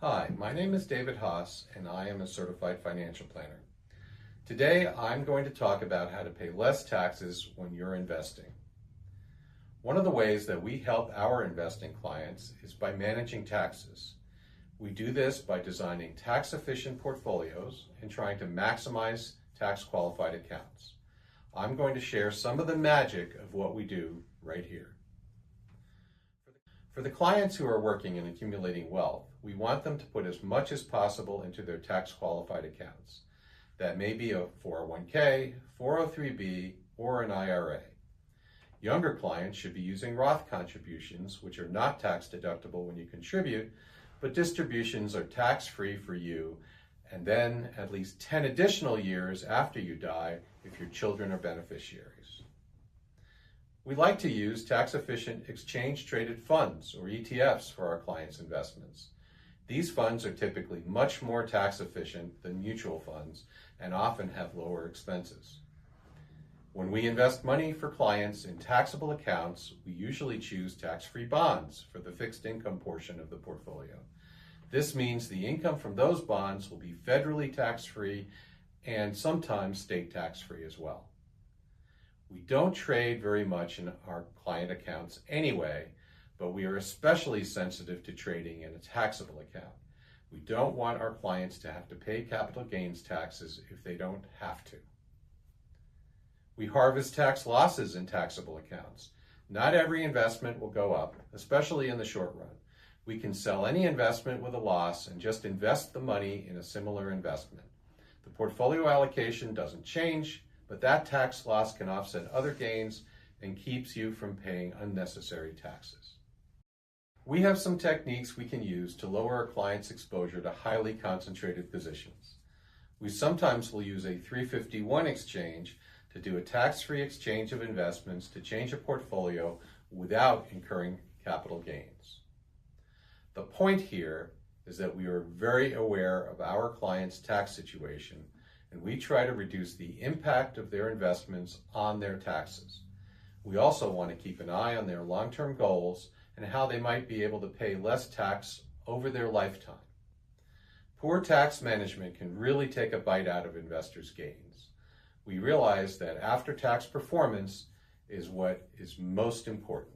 Hi, my name is David Haas, and I am a certified financial planner. Today, I'm going to talk about how to pay less taxes when you're investing. One of the ways that we help our investing clients is by managing taxes. We do this by designing tax-efficient portfolios and trying to maximize tax-qualified accounts. I'm going to share some of the magic of what we do right here. For the clients who are working and accumulating wealth, we want them to put as much as possible into their tax-qualified accounts. That may be a 401k, 403b, or an IRA. Younger clients should be using Roth contributions, which are not tax deductible when you contribute, but distributions are tax-free for you, and then at least 10 additional years after you die if your children are beneficiaries. We like to use tax-efficient exchange-traded funds, or ETFs, for our clients' investments. These funds are typically much more tax-efficient than mutual funds and often have lower expenses. When we invest money for clients in taxable accounts, we usually choose tax-free bonds for the fixed income portion of the portfolio. This means the income from those bonds will be federally tax-free and sometimes state tax-free as well. We don't trade very much in our client accounts anyway, but we are especially sensitive to trading in a taxable account. We don't want our clients to have to pay capital gains taxes if they don't have to. We harvest tax losses in taxable accounts. Not every investment will go up, especially in the short run. We can sell any investment with a loss and just invest the money in a similar investment. The portfolio allocation doesn't change, but that tax loss can offset other gains and keeps you from paying unnecessary taxes. We have some techniques we can use to lower our clients' exposure to highly concentrated positions. We sometimes will use a 351 exchange to do a tax-free exchange of investments to change a portfolio without incurring capital gains. The point here is that we are very aware of our clients' tax situation, and we try to reduce the impact of their investments on their taxes. We also want to keep an eye on their long-term goals and how they might be able to pay less tax over their lifetime. Poor tax management can really take a bite out of investors' gains. We realize that after-tax performance is what is most important.